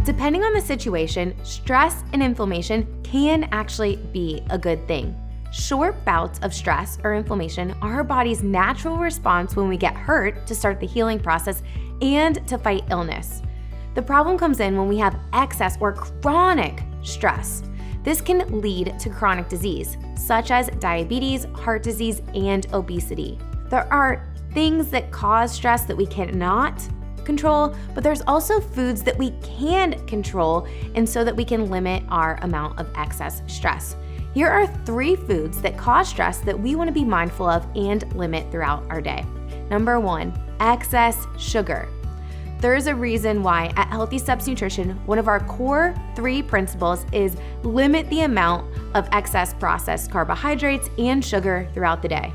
Depending on the situation, stress and inflammation can actually be a good thing. Short bouts of stress or inflammation are our body's natural response when we get hurt to start the healing process and to fight illness. The problem comes in when we have excess or chronic stress. This can lead to chronic disease, such as diabetes, heart disease, and obesity. There are things that cause stress that we cannot control, but there's also foods that we can control, and so that we can limit our amount of excess stress. Here are 3 foods that cause stress that we want to be mindful of and limit throughout our day. Number 1, excess sugar. There's a reason why at Healthy Steps Nutrition, one of our core 3 principles is limit the amount of excess processed carbohydrates and sugar throughout the day.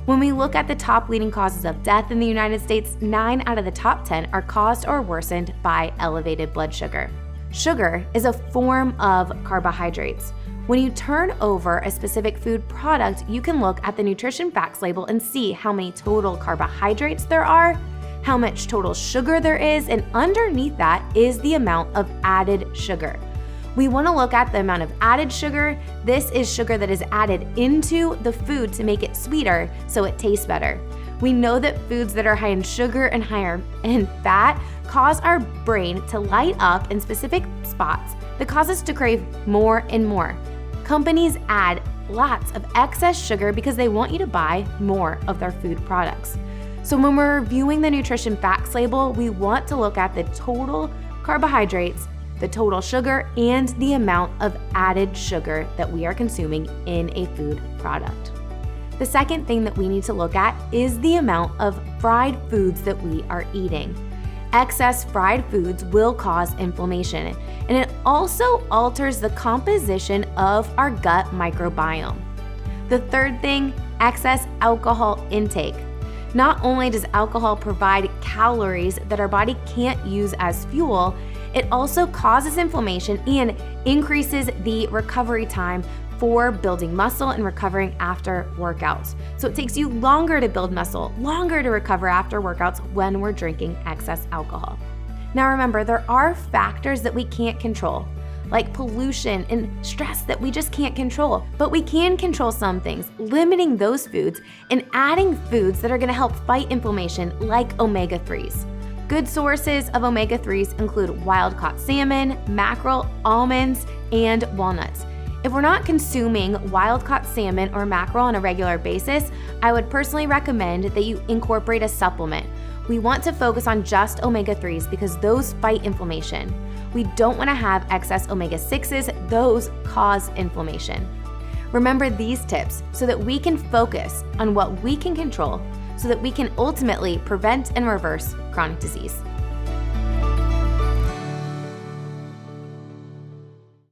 When we look at the top leading causes of death in the United States, 9 out of the top 10 are caused or worsened by elevated blood sugar. Sugar is a form of carbohydrates. When you turn over a specific food product, you can look at the nutrition facts label and see how many total carbohydrates there are, how much total sugar there is, and underneath that is the amount of added sugar. We want to look at the amount of added sugar. This is sugar that is added into the food to make it sweeter so it tastes better. We know that foods that are high in sugar and higher in fat cause our brain to light up in specific spots that cause us to crave more and more. Companies add lots of excess sugar because they want you to buy more of their food products. So when we're reviewing the nutrition facts label, we want to look at the total carbohydrates, the total sugar, and the amount of added sugar that we are consuming in a food product. The second thing that we need to look at is the amount of fried foods that we are eating. Excess fried foods will cause inflammation, and it also alters the composition of our gut microbiome. The third thing, excess alcohol intake. Not only does alcohol provide calories that our body can't use as fuel, it also causes inflammation and increases the recovery time for building muscle and recovering after workouts. So it takes you longer to build muscle, longer to recover after workouts when we're drinking excess alcohol. Now remember, there are factors that we can't control, like pollution and stress that we just can't control. But we can control some things, limiting those foods and adding foods that are going to help fight inflammation, like omega-3s. Good sources of omega-3s include wild-caught salmon, mackerel, almonds, and walnuts. If we're not consuming wild-caught salmon or mackerel on a regular basis, I would personally recommend that you incorporate a supplement. We want to focus on just omega-3s because those fight inflammation. We don't want to have excess omega-6s, those cause inflammation. Remember these tips so that we can focus on what we can control so that we can ultimately prevent and reverse chronic disease.